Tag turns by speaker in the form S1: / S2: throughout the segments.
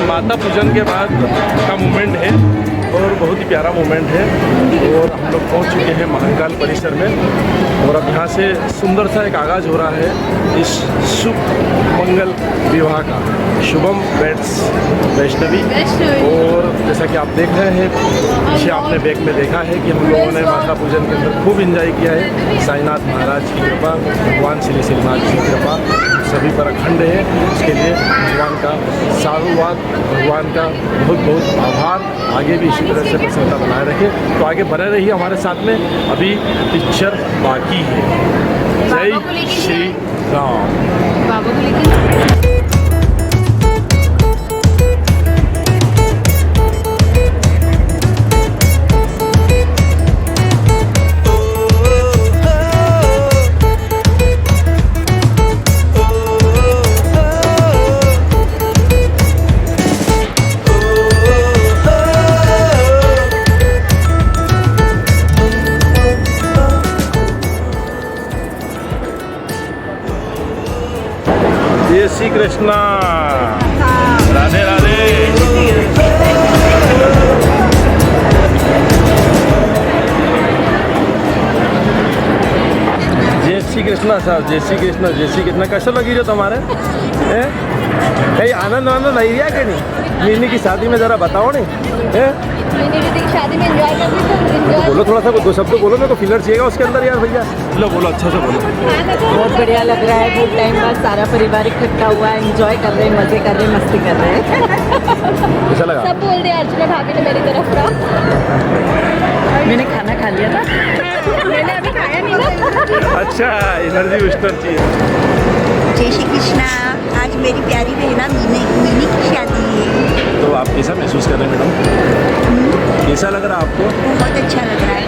S1: माता पूजन के बाद का मोमेंट है और बहुत ही प्यारा मोमेंट है। और हम लोग पहुंच चुके हैं महाकाल परिसर में और अब यहाँ से सुंदर सा एक आगाज़ हो रहा है इस शुभ मंगल विवाह का, शुभम वेड्स वैष्णवी। और जैसा कि आप देख रहे हैं पीछे आपने बैग में देखा है कि हम लोगों ने माता पूजन के अंदर खूब एंजॉय किया है। साईनाथ महाराज की कृपा, भगवान श्री श्रीनाथ की कृपा सभी पर अखंड है। उसके लिए भगवान का साधुवाद, भगवान का बहुत बहुत आभार। आगे भी इसी तरह से प्रसन्नता बनाए रखें। तो आगे बने रहिए हमारे साथ में, अभी पिक्चर बाकी है। जय श्री राम।
S2: बाबा को लेकर
S1: जय श्री कृष्णा, राधे राधे। जय श्री कृष्णा साहब, जय श्री कृष्णा, जय श्री कृष्णा। कैसा लगी जो तुम्हारे कहीं आनंद वानंद नहीं रिया कि नहीं? मीनी की शादी में जरा बताओ नहीं।
S2: शादी में एंजॉय कर
S1: बोलो थोड़ा सा, दो शब्द बोलो, मेरे को फिलर चाहिएगा उसके अंदर यार भैया। लो बोलो, अच्छा से बोलो।
S2: बहुत बढ़िया लग रहा है। बहुत टाइम बाद सारा परिवार इकट्ठा हुआ है, एंजॉय कर रहे हैं, मजे कर रहे हैं, मस्ती कर रहे हैं।
S1: कैसा लगा?
S2: सब बोल रहे हैं अर्चना भाभी ने मेरी तरफ का। मैंने खाना खा लिया था। मैंने अभी खाया नहीं ना।
S1: अच्छा, एनर्जी बूस्टर चाहिए।
S3: जय श्री कृष्णा। आज मेरी प्यारी बहना मीनी की शादी है।
S1: तो आप कैसा महसूस कर रहे हैं मैडम? कैसा लग रहा है आपको?
S3: बहुत अच्छा लग रहा है।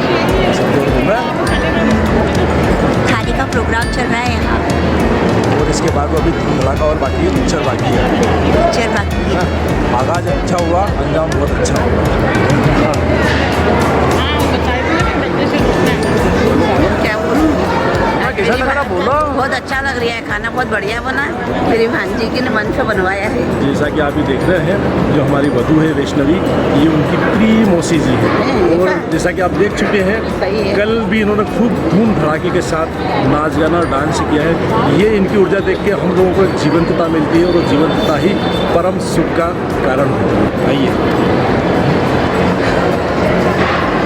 S3: खाने का प्रोग्राम चल रहा है यहाँ।
S1: और इसके बाद अभी धड़ाका और बाकी है, पिक्चर बाकी है।
S3: पिक्चर बाकी है।
S1: आगाज अच्छा हुआ, अंजाम बहुत अच्छा हुआ।
S3: क्या बोलूं?
S1: कैसा लग रहा बोलो?
S3: बहुत अच्छा लग रहा है, खाना बहुत बढ़िया बना। मेरी भांजी के मन से बनवाया है।
S1: जैसा कि आप भी देख रहे हैं, जो हमारी वधू है वैष्णवी, ये उनकी प्री मौसी जी है। और जैसा कि आप देख चुके हैं, कल भी इन्होंने खूब धूम धड़ाके के साथ नाच गाना और डांस किया है। ये इनकी ऊर्जा देख के हम लोगों को एक जीवंतता मिलती है, और वो जीवंतता ही परम सुख का कारण है। आइए,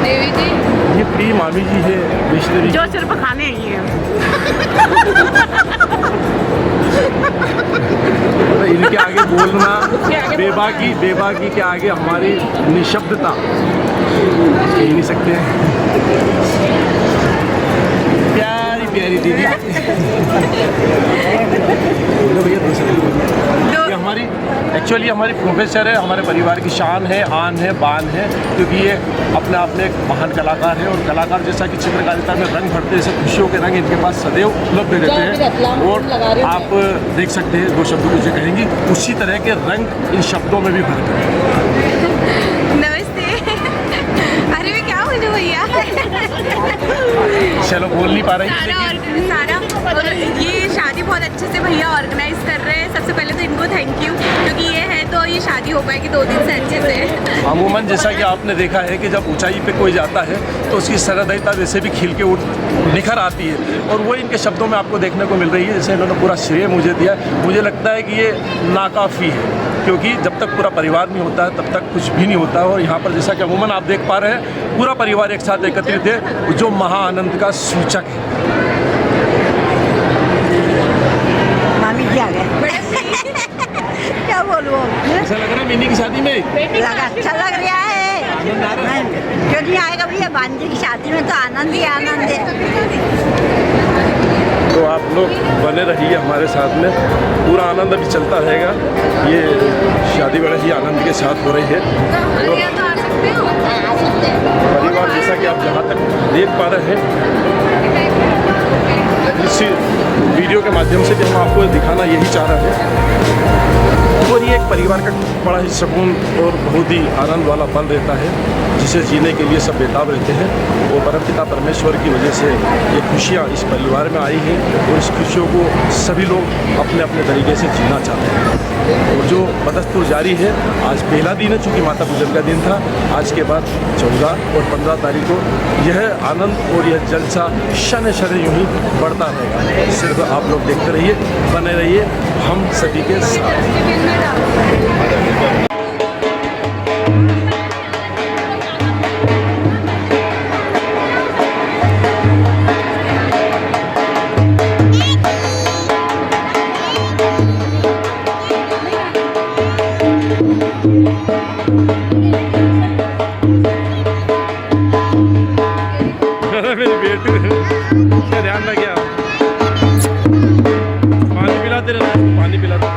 S2: देवी जी
S1: ये प्री मामी जी है वैष्णवी।
S2: जो सिर्फ खाने आई है।
S1: तो इनके आगे बोलना बेबाकी के आगे हमारी निशब्दता कह नहीं सकते हैं। प्यारी प्यारी दीदी बोलो भैया, ये हमारी एक्चुअली हमारी प्रोफेसर है, हमारे परिवार की शान है, आन है, बान है, क्योंकि ये अपने आप में एक महान कलाकार है। और कलाकार जैसा कि चित्रकारिता में रंग भरते हैं, जैसे खुशियों के रंग इनके पास सदैव उपलब्ध रहते हैं। और आप देख सकते हैं, दो शब्दों को जो कहेंगी, उसी तरह के रंग इन शब्दों में भी भरते हैं।
S2: नमस्ते। अरे मैं क्या बोलूं भैया।
S1: चलो बोल नहीं पा रही
S2: सारा और ये शादी बहुत अच्छे से भैया ऑर्गेनाइज कर रहे हैं। सबसे पहले तो इनको थैंक यू, क्योंकि ये है तो ये शादी हो पाएगी 2 दिन से अच्छे से।
S1: अमूमन जैसा कि आपने देखा है कि जब ऊंचाई पे कोई जाता है तो उसकी सरहदयता वैसे भी खिल के निखर आती है, और वो इनके शब्दों में आपको देखने को मिल रही है। जैसे इन्होंने पूरा श्रेय मुझे दिया, मुझे लगता है कि ये नाकाफ़ी है, क्योंकि जब तक पूरा परिवार नहीं होता है तब तक कुछ भी नहीं होता है। और यहाँ पर जैसा कि अमूमन आप देख पा रहे हैं, पूरा परिवार एक साथ एकत्रित है, जो महाआनंद का सूचक है।
S3: मामी जी आ गए। क्या बोलूं?
S1: ऐसा लग रहा है मिनी की शादी में
S3: लगा अच्छा लग रहा है। क्यों नहीं आएगा भैया? भांजी की शादी में तो आनंद ही आनंद है।
S1: तो आप लोग बने रहिए हमारे साथ में, पूरा आनंद अभी चलता रहेगा। ये शादी बड़े ही आनंद के साथ हो रही है। परिवार जैसा कि आप जहाँ तक देख पा रहे हैं, इस वीडियो के माध्यम से भी हम आपको दिखाना यही चाह रहे हैं। और ये एक परिवार का बड़ा ही सुकून और बहुत ही आनंद वाला पल रहता है, जिसे जीने के लिए सब बेताब रहते हैं। वो परमपिता परमेश्वर की वजह से ये खुशियाँ इस परिवार में आई हैं, और इस खुशियों को सभी लोग अपने अपने तरीके से जीना चाहते हैं। और जो बदस्तूर जारी है, आज पहला दिन है, चूँकि माता पूजन का दिन था। आज के बाद 14 और 15 तारीख को यह आनंद और यह जलसा शनि शनि यूँ ही बढ़ता रहेगा। सिर्फ आप लोग देखते रहिए, बने रहिए हम सभी के साथ। मेरी बेटी क्या ध्यान रखिए आप। पानी पिलाते रहना, पानी पिलाते।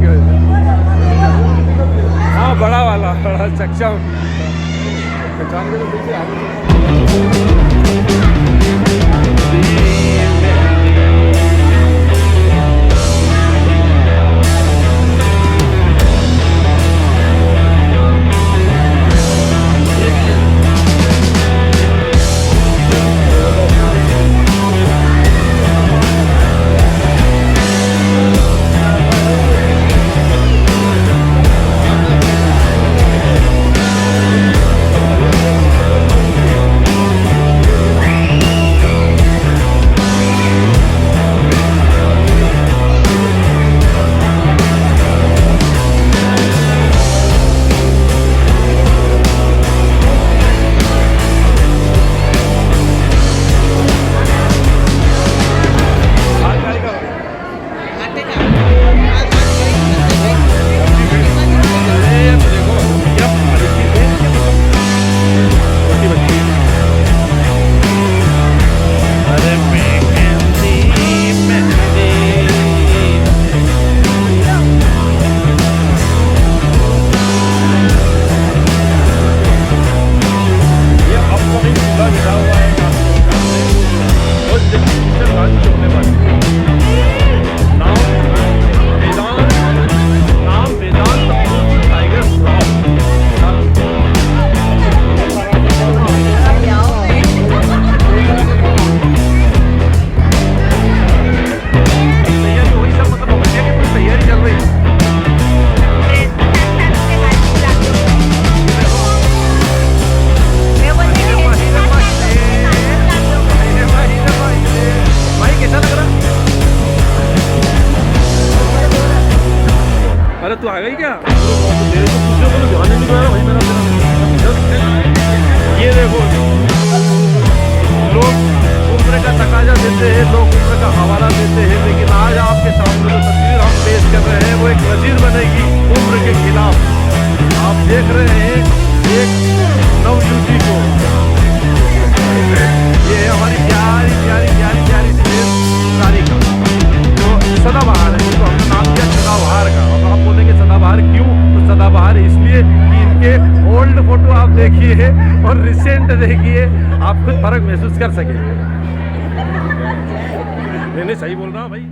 S1: की वजह से। हाँ बड़ा वाला, बड़ा चक्चा पहचान के तो देखिए आगे। अरे तू आ गई क्या? तेरे को दूसरे को ध्यान नहीं दे रहा भाई मेरा। ये देखो लोग उम्र का तकाजा देते हैं, लोग उम्र का हवाला देते हैं, लेकिन आज आपके सामने जो तस्वीर हम पेश कर रहे हैं वो एक नज़ीर बनेगी उम्र के खिलाफ। आप देख रहे हैं एक नवयुवती को, ये हमारी प्यारी प्यारी प्यारी प्यारी सी सारिका जो सदाबहार है, जिसको हमने नाम दिया सदाबहार का। और आप बोलेंगे सदाबहार क्यों? तो सदाबहार इसलिए कि इनके ओल्ड फोटो आप देखिए और रिसेंट देखिए, आप खुद फर्क महसूस कर सकेंगे। मैंने सही बोल रहा हूँ भाई।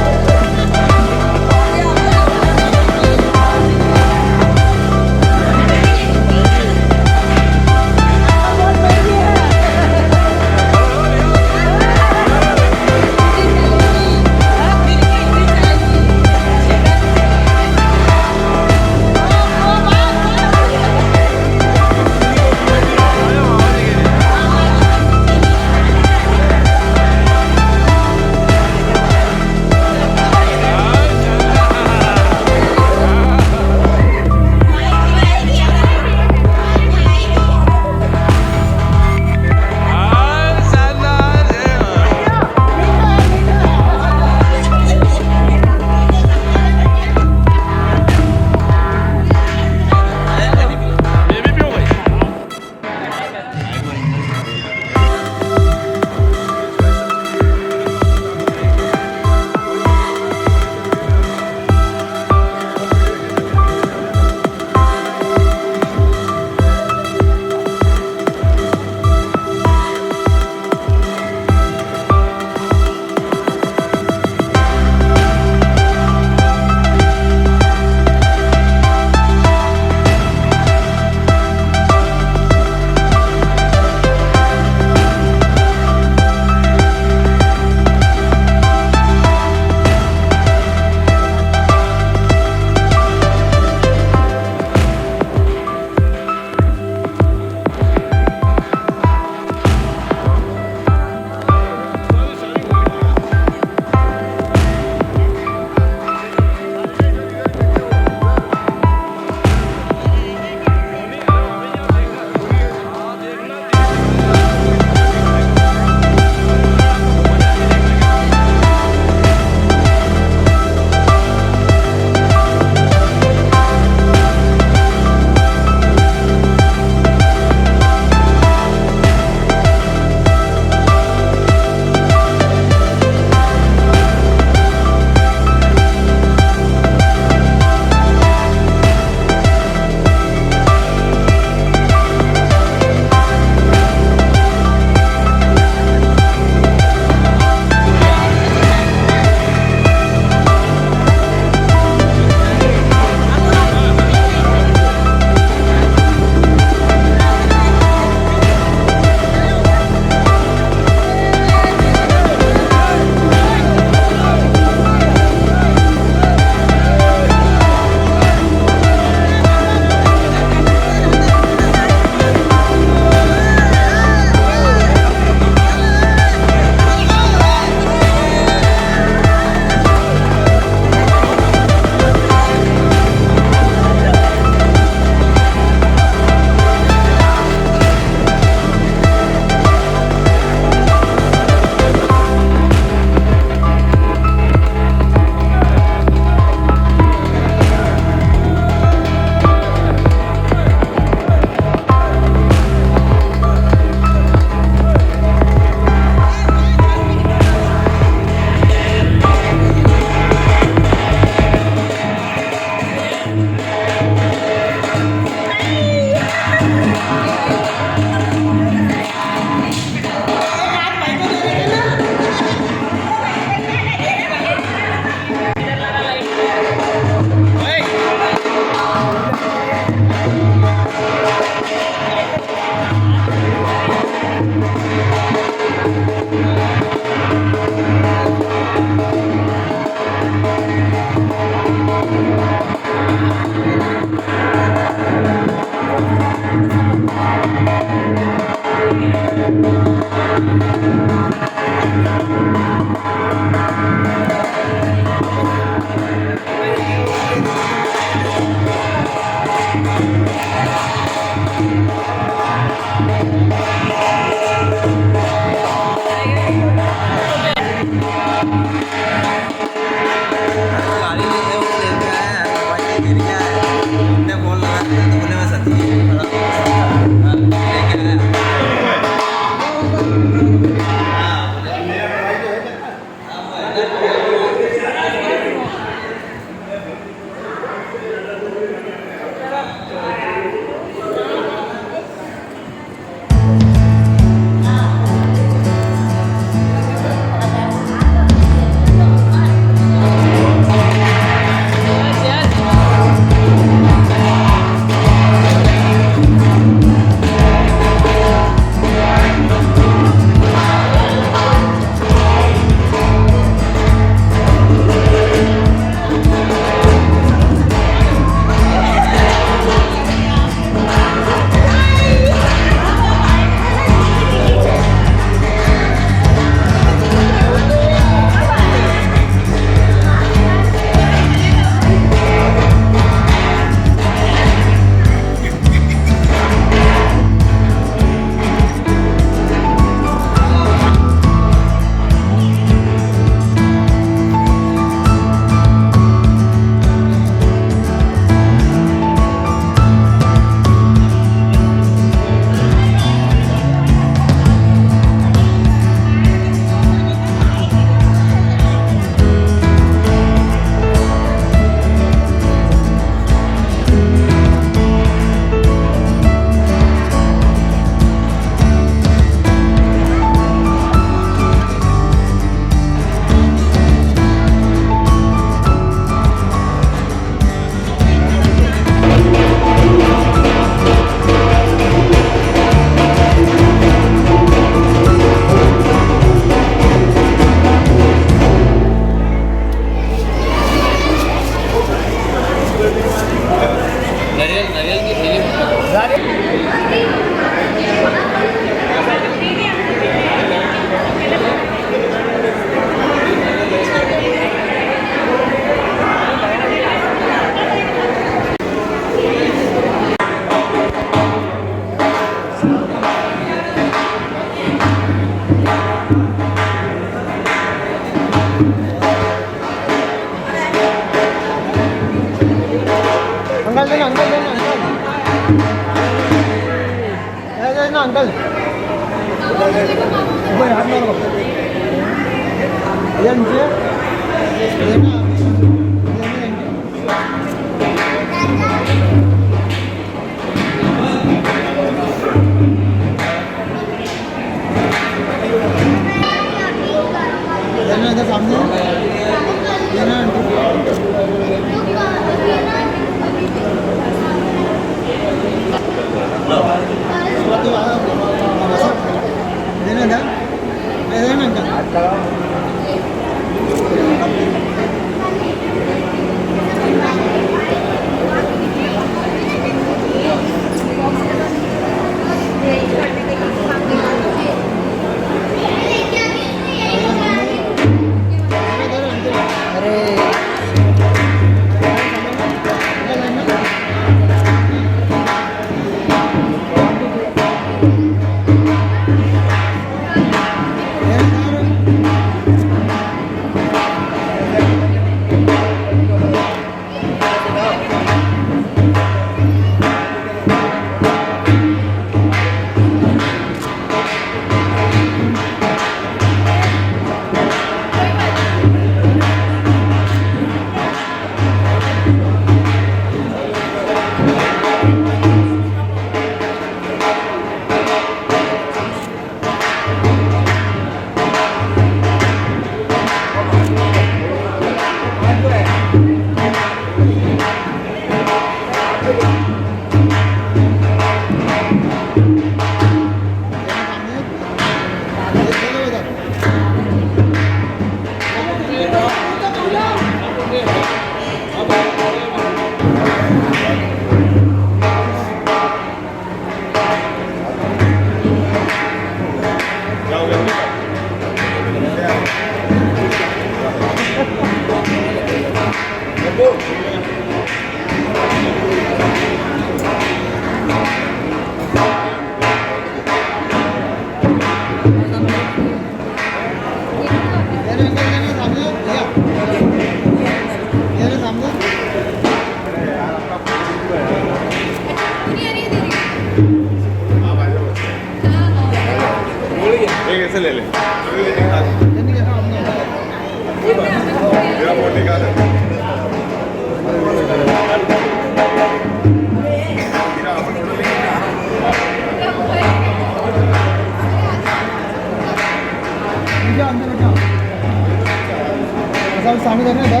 S4: सामने करना है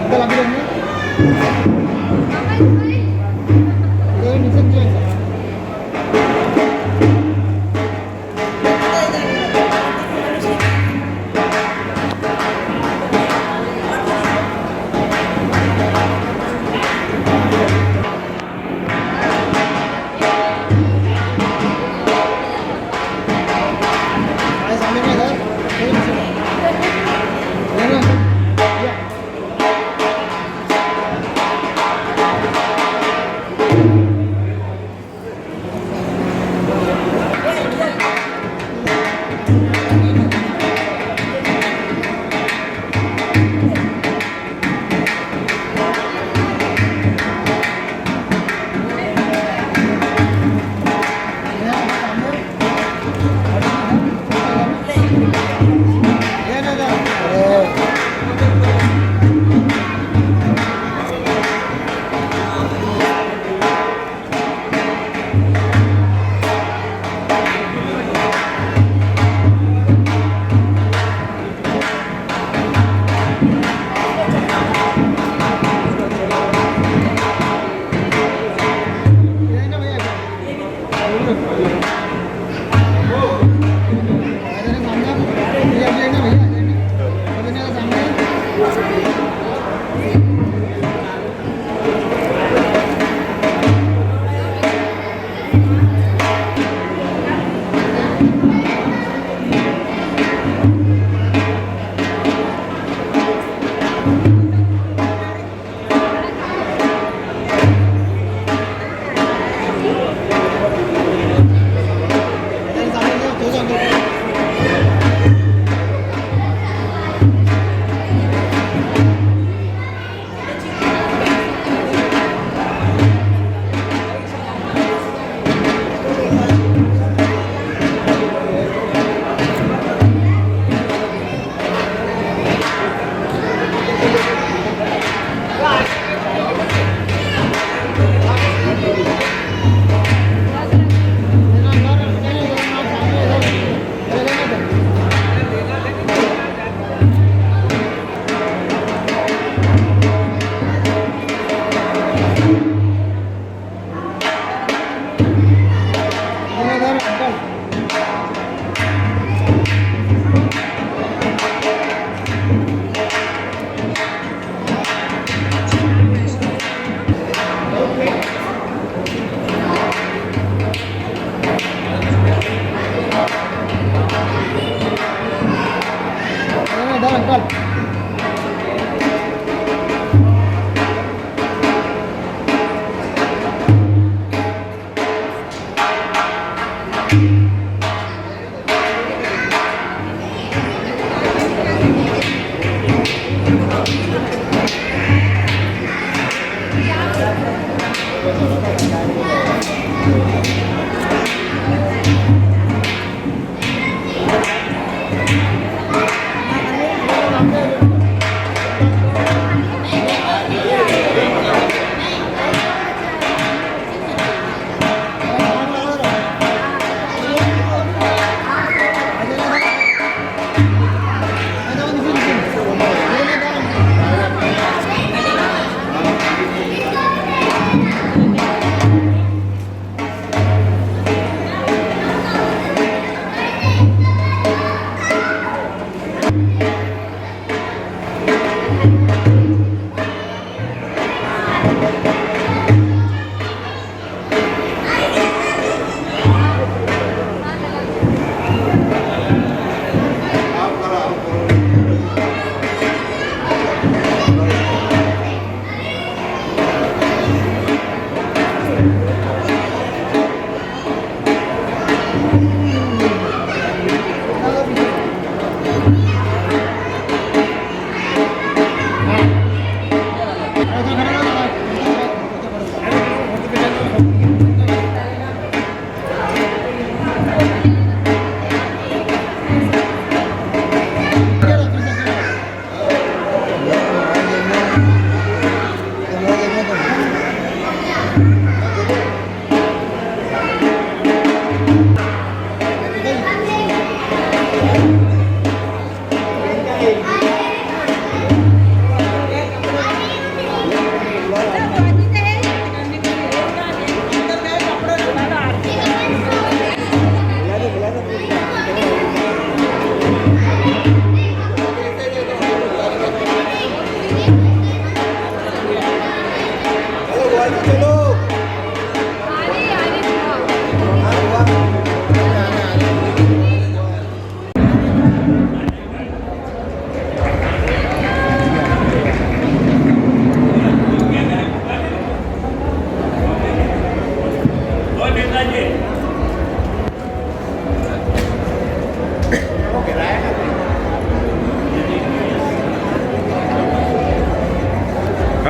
S4: इधर आगे करना ये नीचे नीचे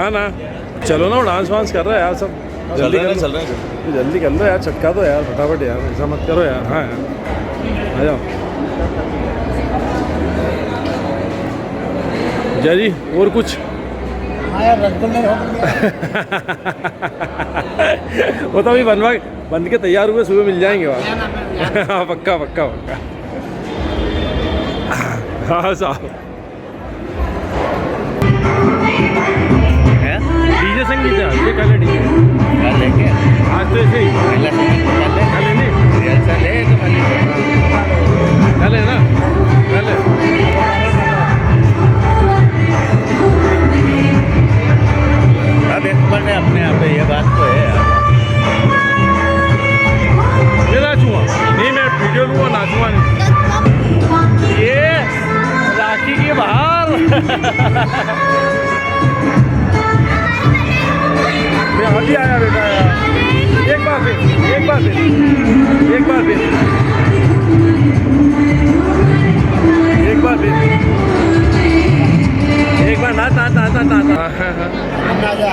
S1: हाँ ना, चलो ना, डांस वांस कर रहा है यार सब। जल्दी कर,
S5: चल रहे हैं।
S1: जल्दी कर लो यार, चटका दो यार फटाफट यार, ऐसा मत करो यार। हाँ यार, आ जाओ। जय जी, और कुछ?
S4: हाँ यार, रसगुल्ले
S1: वो तो अभी बन के तैयार हुए, सुबह मिल जाएंगे वहाँ। हाँ पक्का पक्का पक्का। हाँ साहब, डीजे संगीत है आज, ये कल है डीजे, आज तो ऐसे ही कल है नहीं, कल है ना, कल है।
S5: अपने आप ये बात तो है यार।
S1: मैं नाचूंगा नहीं, मैं वीडियो लूँगा, नाचूंगा नहीं। ये राखी के बाहर मैं अभी आया बेटा यार। एक बार फिर, एक बार फिर, एक बार फिर, एक बार फिर, एक बार नाच नाच नाच नाच नाच।
S4: राजा